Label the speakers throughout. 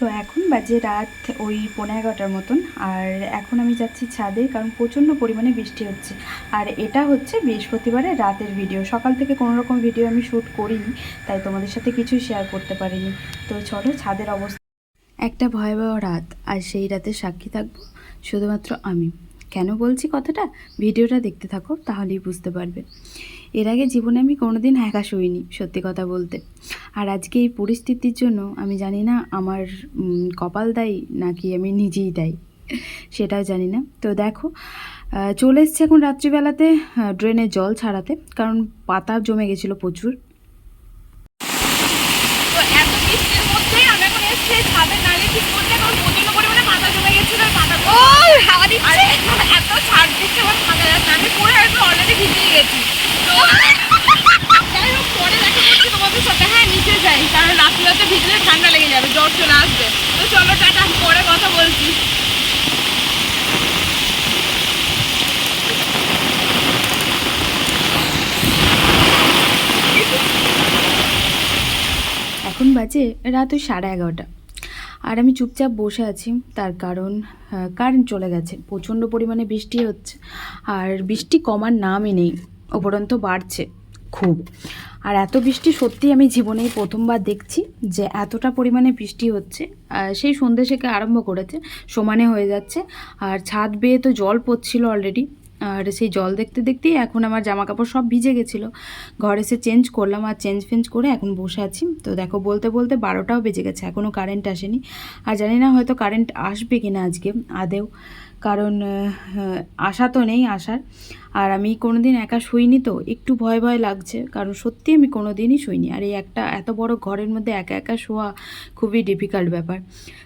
Speaker 1: তো এখন বাজে রাত ওই 11:30টার মতন। আর এখন আমি যাচ্ছি ছাদে, কারণ প্রচণ্ড পরিমাণে বৃষ্টি হচ্ছে। আর এটা হচ্ছে বৃহস্পতিবারের রাতের ভিডিও, সকাল থেকে কোনো রকম ভিডিও আমি শ্যুট করিনি, তাই তোমাদের সাথে কিছু শেয়ার করতে পারিনি। তো চলো ছাদের অবস্থা। একটা ভয়াবহ রাত, আর সেই রাতে সাক্ষী থাকবো শুধুমাত্র আমি। কেন বলছি কথাটা, ভিডিওটা দেখতে থাকো তাহলেই বুঝতে পারবে। এর আগে জীবনে আমি কোনোদিন একা শুইনি, সত্যি কথা বলতে। আর আজকে এই পরিস্থিতির জন্য আমি জানি না আমার কপাল দায়ী নাকি আমি নিজেই দায়ী, সেটাও জানি না। তো দেখো, চলে এসছে এখন রাত্রিবেলাতে ড্রেনে জল ছাড়াতে, কারণ পাতা জমে গেছিলো প্রচুর।
Speaker 2: তো এত বৃষ্টির মধ্যেই আমি এখন এসেছি ছাদের নালি ঠিক করতে, কারণ প্রচন্ড পরিমাণে পাতা জমে গেছিল। পাতা হাওয়া দিচ্ছে, এত ছাড় দিচ্ছে আমার থাকা যাচ্ছে। আমি পুরো একদম অলরেডি ভিজিয়ে গেছি। তো যাই হোক, পরে দেখা করছি তোমাদের সাথে। হ্যাঁ, নিচে যাই, কারণ রাত্রিতে ভিজলে ঠান্ডা লেগে যাবে, জ্বর চলে আসবে। তো চলো টাটা, পরে কথা বলছি।
Speaker 1: এখন বাজে রাত ওই 11:30, আর আমি চুপচাপ বসে আছি। তার কারণ কারেন্ট চলে গেছে, প্রচণ্ড পরিমাণে বৃষ্টি হচ্ছে, আর বৃষ্টি কমার নামই নেই, উপরন্ত বাড়ছে খুব। আর এত বৃষ্টি সত্যি আমি জীবনেই প্রথমবার দেখছি যে এতটা পরিমাণে বৃষ্টি হচ্ছে। সেই সন্ধ্যে থেকে আরম্ভ করেছে, সমানে হয়ে যাচ্ছে। আর ছাদ বেয়ে তো জল পড়ছিল অলরেডি। আর সেই জল দেখতে দেখতেই এখন আমার জামা কাপড় সব ভিজে গেছিলো। ঘরে এসে চেঞ্জ করলাম, আর চেঞ্জ করে এখন বসে আছি। তো দেখো, বলতে বলতে 12টাও বেজে গেছে, এখনও কারেন্ট আসেনি। আর জানি না হয়তো কারেন্ট আসবে কিনা আজকে আদেও, কারণ আশা তো নেই আসার। আর আমি কোনো দিন একা শুইনি, তো একটু ভয় ভয় লাগছে, কারণ সত্যি আমি কোনো দিনই শুইনি। আর এই একটা এত বড় ঘরের মধ্যে একা একা শোয়া খুবই ডিফিকাল্ট ব্যাপার।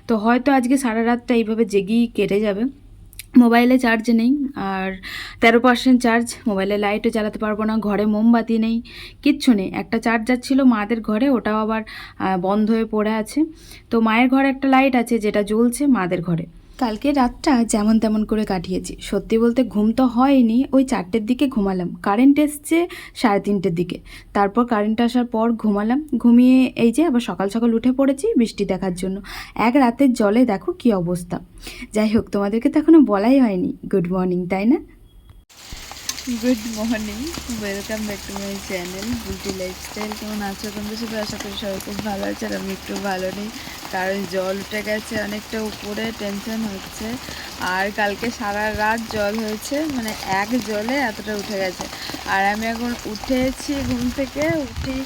Speaker 1: তো হয়তো আজকে সারা রাতটা এইভাবে জেগেই কেটে যাবে। মোবাইলে চার্জ নেই, আর 13% চার্জ, মোবাইলে লাইটও জ্বালাতে পারবো না, ঘরে মোমবাতি নেই, কিচ্ছু নেই। একটা চার্জার ছিল মাদের ঘরে, ওটাও আবার বন্ধ হয়ে পড়ে আছে। তো মায়ের ঘরে একটা লাইট আছে যেটা জ্বলছে, মাদের ঘরে। কালকে রাতটা যেমন তেমন করে কাটিয়েছি। সত্যি বলতে ঘুম তো হয়নি, ওই 4টের দিকে ঘুমালাম, কারেন্ট এসছে 3:30-র দিকে। তারপর কারেন্ট আসার পর ঘুমালাম, ঘুমিয়ে এই যে আবার সকাল সকাল উঠে পড়েছি বৃষ্টি দেখার জন্য। এক রাতের জলে দেখো কি অবস্থা। যাই হোক, তোমাদেরকে তো এখনও বলাই হয়নি গুড মর্নিং, তাই না? Good morning, welcome back to my channel beauty lifestyle. কেমন আছো তোমরা সবাই? আশা করি সবাই খুব ভালো আছে। আর আমি একটু ভালো নেই, কারণ জল উঠে গেছে অনেকটা উপরে, টেনশন হচ্ছে। আর কালকে সারা রাত জল হয়েছে, মানে এক জলে এতটা উঠে গেছে। আর আমি এখন উঠেছি ঘুম থেকে, উঠি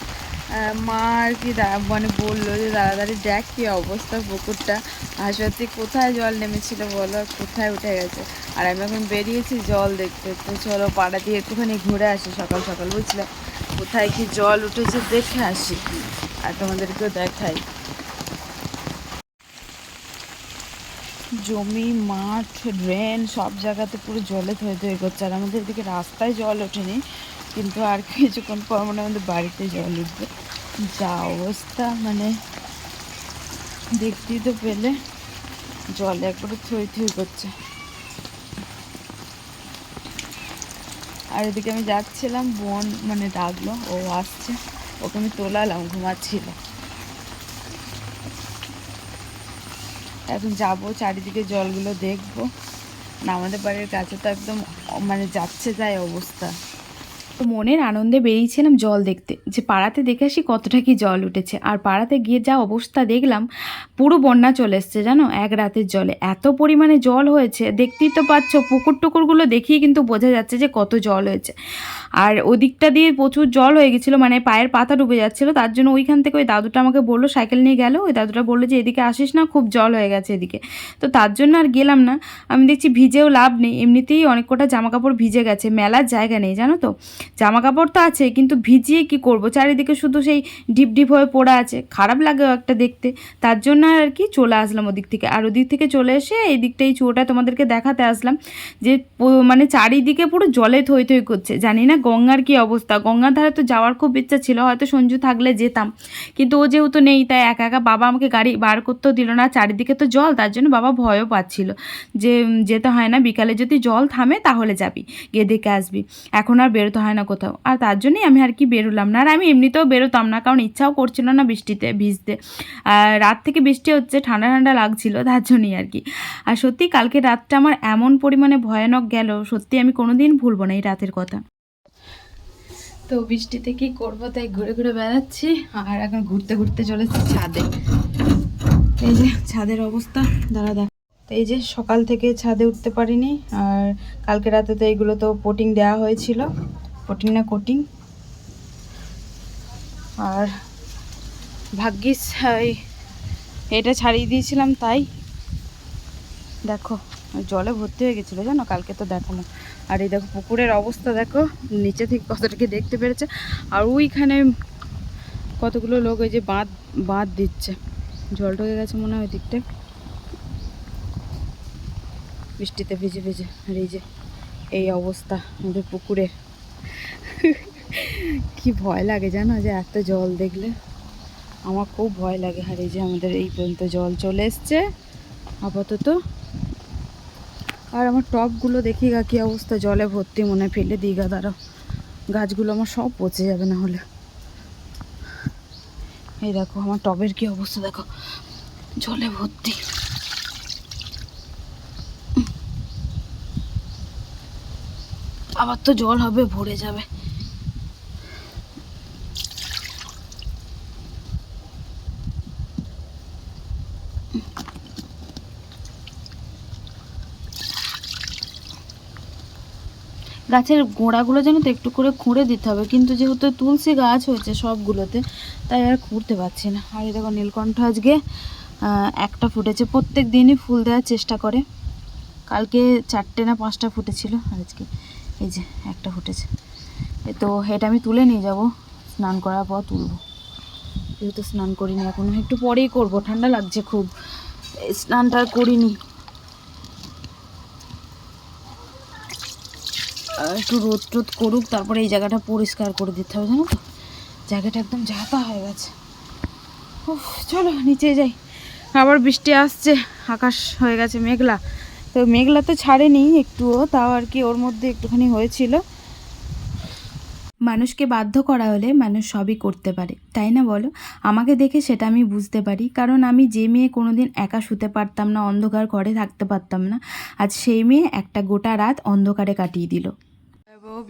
Speaker 1: মা আর কি মানে বললো যে তাড়াতাড়ি দেখ কী অবস্থা পুকুরটা। আর সত্যি কোথায় জল নেমেছিল বলো, আর কোথায় উঠে গেছে। আর আমি এখন বেরিয়েছি জল দেখতে। তো চলো পাড়া দিয়ে একটুখানি ঘুরে আসি সকাল সকাল, বুঝলে, কোথায় কি জল উঠেছে দেখে আসি, আর তোমাদেরকেও দেখাই। জমি, মাঠ, ড্রেন সব জায়গাতে পুরো জলে থয়ে থয়ে করছে। আর আমাদের এদিকে রাস্তায় জল ওঠেনি, কিন্তু আর কিছুক্ষণ পর মনে আমাদের বাড়িতে জল উঠবে। যা অবস্থা, মানে দেখতেই তো পেলে, জল একবারে থই থই করছে। আর এদিকে আমি যাচ্ছিলাম, বোন মানে ডাকলো, ও আসছে, ওকে আমি তোলালাম, ঘুমাচ্ছিল। এখন যাবো চারিদিকে জলগুলো দেখবো। না, আমাদের বাড়ির কাছে তো একদম মানে যাচ্ছে তাই অবস্থা। তো মনের আনন্দে বেরিয়েছিলাম জল দেখতে, যে পাড়াতে দেখে আসি কতটা কি জল উঠেছে। আর পাড়াতে গিয়ে যা অবস্থা দেখলাম, পুরো বন্যা চলে এসছে জানো, এক রাতের জলে এত পরিমাণে জল হয়েছে। দেখতেই তো পাচ্ছ, পুকুর টুকুরগুলো দেখিয়ে কিন্তু বোঝা যাচ্ছে যে কত জল হয়েছে। আর ওদিকটা দিয়ে প্রচুর জল হয়ে গেছিলো, মানে পায়ের পাতা ডুবে যাচ্ছিলো। তার জন্য ওইখান থেকে ওই দাদুটা আমাকে বললো, সাইকেল নিয়ে গেল, ওই দাদুটা বললো যে এদিকে আসিস না, খুব জল হয়ে গেছে এদিকে। তো তার জন্য আর গেলাম না। আমি দেখছি ভিজেও লাভ নেই, এমনিতেই অনেক কটা জামা কাপড় ভিজে গেছে, মেলার জায়গা নেই জানো তো। জামা কাপড় তো আছে, কিন্তু ভিজিয়ে কি করব, চারিদিকে শুধু সেই ডিপ ডিপ হয়ে পড়ে আছে, খারাপ লাগে একটা দেখতে। তার জন্য আর কি চলে আসলাম ওদিক থেকে। আর ওদিক থেকে চলে এসে এই দিকটা, এই চুয়োটা তোমাদেরকে দেখাতে আসলাম, যে মানে চারিদিকে পুরো জলে থই থই করছে। জানি না গঙ্গার কি অবস্থা, গঙ্গার ধারে তো যাওয়ার খুব ইচ্ছা ছিল, হয়তো সঞ্জু থাকলে যেতাম, কিন্তু ও যেহেতু নেই, তাই একা একা বাবা আমাকে গাড়ি বার করতেও দিল না। চারিদিকে তো জল, তার জন্য বাবা ভয়ও পাচ্ছিল যে যেতে হয় না, বিকালে যদি জল থামে তাহলে যাবি, গিয়ে দেখে আসবি। এখন আর বেরোতে হয় না, না কোথাও, আর তার জন্যই আমি আর কি বেরোলাম না। আর আমি এমনিতেও বেরোতাম না, কারণ ইচ্ছাও করছিল না বৃষ্টিতে ভিজতে। আর রাত থেকে বৃষ্টি হচ্ছে, ঠান্ডা ঠান্ডা লাগছিল, তার জন্যই আর কি। আর সত্যি কালকে রাতটা আমার এমন পরিমাণে ভয়ানক গেল, সত্যি আমি কোনোদিন ভুলবো না এই রাতের কথা। তো বৃষ্টিতে কি করবো, তাই ঘুরে ঘুরে বেড়াচ্ছি। আর এখন ঘুরতে ঘুরতে চলেছি ছাদে। এই যে ছাদের অবস্থা, দাঁড়া। তো এই যে সকাল থেকে ছাদে উঠতে পারিনি। আর কালকে রাতে তো এইগুলো তো পোটিং দেওয়া হয়েছিল, পোটিং না কোটিং। আর ভাগ্যিস এটা ছাড়িয়ে দিয়েছিলাম, তাই দেখো জলে ভর্তি হয়ে গেছিলো জানো, কালকে তো দেখালাম। আর এই দেখো পুকুরের অবস্থা দেখো, নিচে থেকে কতটাকে দেখতে পেরেছে। আর ওইখানে কতগুলো লোক ওই যে বাঁধ দিচ্ছে, জল ঢুকে গেছে মনে হয় ওই দিকটা, বৃষ্টিতে ভিজে ভিজে। আর এই যে এই অবস্থা আমাদের পুকুরের। কি ভয় লাগে জানো, যে এত জল দেখলে আমার খুব ভয় লাগে। আর এই যে আমাদের এই পর্যন্ত জল চলে এসছে আপাতত। আর আমার টবগুলো দেখি গা কি অবস্থা, জলে ভর্তি, মনে ফেলে দিই গা, দাঁড়াও, গাছগুলো আমার সব পচে যাবে না হলে। এই দেখো আমার টবের কি অবস্থা দেখো, জলে ভর্তি। আবার তো জল হবে, ভরে যাবে। গাছের গোড়াগুলো যেন তো একটু করে খুঁড়ে দিতে হবে, কিন্তু যেহেতু তুলসী গাছ হয়েছে সবগুলোতে, তাই আর খুঁড়তে পারছি না। আর এই দেখো নীলকণ্ঠ আজকে একটা ফুটেছে, প্রত্যেক দিনই ফুল দেওয়ার চেষ্টা করে। কালকে 4টে না 5টা ফুটেছিল, আর আজকে এই যে একটা ফুটেছে। তো এটা আমি তুলে নিয়ে যাব, স্নান করার পর তুলবো, যেহেতু স্নান করিনি এখনো, একটু পরেই করব, ঠান্ডা লাগছে খুব, স্নানটা আর করিনি। একটু রোদ টোদ করুক, তারপরে এই জায়গাটা পরিষ্কার করে দিতে হবে, জানো তো, জায়গাটা একদম ঝাঁতা হয়ে গেছে। উফ, চলো নিচে যাই। আবার বৃষ্টি আসছে, আকাশ হয়ে গেছে মেঘলা। তো মেঘলা তো ছাড়েনি একটুও, তাও আর কি ওর মধ্যে একটুখানি হয়েছিল। মানুষকে বাধ্য করা হলে মানুষ সবই করতে পারে, তাই না বলো? আমাকে দেখে সেটা আমি বুঝতে পারি, কারণ আমি যে মেয়ে কোনোদিন একা শুতে পারতাম না, অন্ধকার ঘরে থাকতে পারতাম না, আজ সেই মেয়ে একটা গোটা রাত অন্ধকারে কাটিয়ে দিল।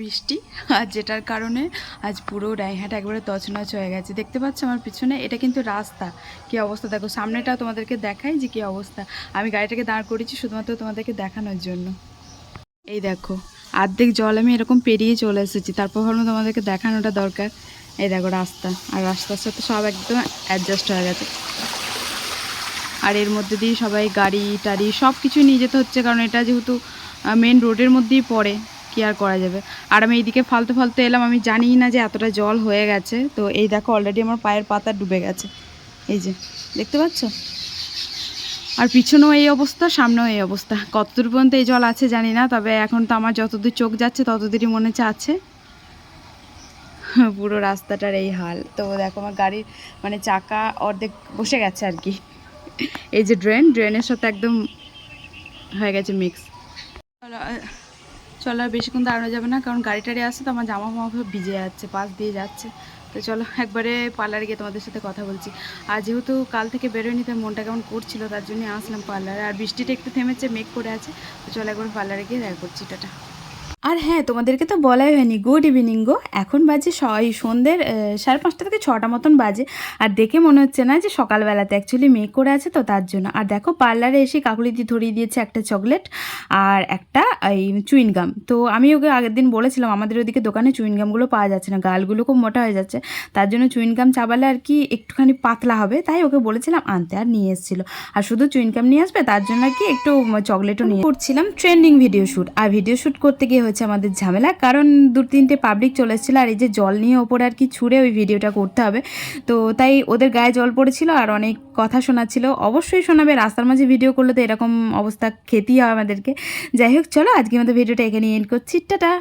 Speaker 1: বৃষ্টি, আর যেটার কারণে আজ পুরো রায়হাট একবারে তছনছ হয়ে গেছে। দেখতে পাচ্ছ আমার পিছনে, এটা কিন্তু রাস্তা, কি অবস্থা দেখো। সামনেটা তোমাদেরকে দেখাই যে কি অবস্থা। আমি গাড়িটাকে দাঁড় করেছি শুধুমাত্র তোমাদেরকে দেখানোর জন্য। এই দেখো অর্ধেক জল আমি এরকম পেরিয়ে চলে এসেছি, তারপর ভাবলাম তোমাদেরকে দেখানোটা দরকার। এই দেখো রাস্তা, আর রাস্তার সাথে সব একদম অ্যাডজাস্ট হয়ে গেছে। আর এর মধ্যে দিয়ে সবাই গাড়ি টাড়ি সব কিছু নিয়ে যেতে হচ্ছে, কারণ এটা যেহেতু মেন রোডের মধ্যেই পড়ে, কি আর করা যাবে। আর আমি এইদিকে ফালতু ফালতু এলাম, আমি জানি না যে এতটা জল হয়ে গেছে। তো এই দেখো অলরেডি আমার পায়ের পাতা ডুবে গেছে, এই যে দেখতে পাচ্ছ। আর পিছনেও এই অবস্থা, সামনেও এই অবস্থা। কতদূর পর্যন্ত এই জল আছে জানি না, তবে এখন তো আমার যতদূর চোখ যাচ্ছে ততদূরই মনে হচ্ছে আছে। পুরো রাস্তাটার এই হাল। তো দেখো আমার গাড়ির মানে চাকা অর্ধেক বসে গেছে আর কি। এই যে ড্রেনের সাথে একদম হয়ে গেছে মিক্স। চলো আর বেশিক্ষণ দাঁড়ানো যাবে না, কারণ গাড়ি টাড়ি আসছে তো আমার জামা ফামা ভিজে যাচ্ছে, পাশ দিয়ে যাচ্ছে। তো চলো একবারে পার্লারে গিয়ে তোমাদের সাথে কথা বলছি। আর যেহেতু কাল থেকে বেরোয়নি, তাই মনটা কেমন করছিল, তার জন্য আসলাম পার্লারে। আর বৃষ্টিটা একটু থেমেছে, মেঘ করে আছে। তো চলো একবার পার্লারে গিয়ে দেখা করছি, টাটা। আর হ্যাঁ, তোমাদেরকে তো বলাই হয়নি, গুড ইভিনিং গো। এখন বাজে সন্ধ্যের 5:30 থেকে 6টা মতন বাজে। আর দেখে মনে হচ্ছে না যে সকালবেলাতে, অ্যাকচুয়ালি মেঘ করে আছে তো তার জন্য। আর দেখো পার্লারে এসে কাকুলিদি ধরিয়ে দিয়েছে একটা চকলেট আর একটা এই চুইনগাম। তো আমি ওকে আগের দিন বলেছিলাম আমাদের ওদিকে দোকানে চুইনগামগুলো পাওয়া যাচ্ছে না, গালগুলো খুব মোটা হয়ে যাচ্ছে, তার জন্য চুইনগাম চাবালে আর কি একটুখানি পাতলা হবে, তাই ওকে বলেছিলাম আনতে, আর নিয়ে এসেছিলো। আর শুধু চুইনগাম নিয়ে আসবে, তার জন্য আর কি একটু চকলেটও নিয়ে করছিলাম। ট্রেন্ডিং ভিডিও শ্যুট, আর ভিডিও শ্যুট করতে গিয়ে হচ্ছে আমাদের ঝামেলা, কারণ 2-3টে পাবলিক চলে এসেছিলো। আর এই যে জল নিয়ে ওপরে আর কি ছুঁড়ে ওই ভিডিওটা করতে হবে, তো তাই ওদের গায়ে জল পড়েছিল আর অনেক কথা শোনাচ্ছিল। অবশ্যই শোনাবে, রাস্তার মাঝে ভিডিও করলে তো এরকম অবস্থা খেতেই হয় আমাদেরকে। যাই হোক চলো আজকে আমাদের ভিডিওটা এখানে এন্ড করছি, টাটা।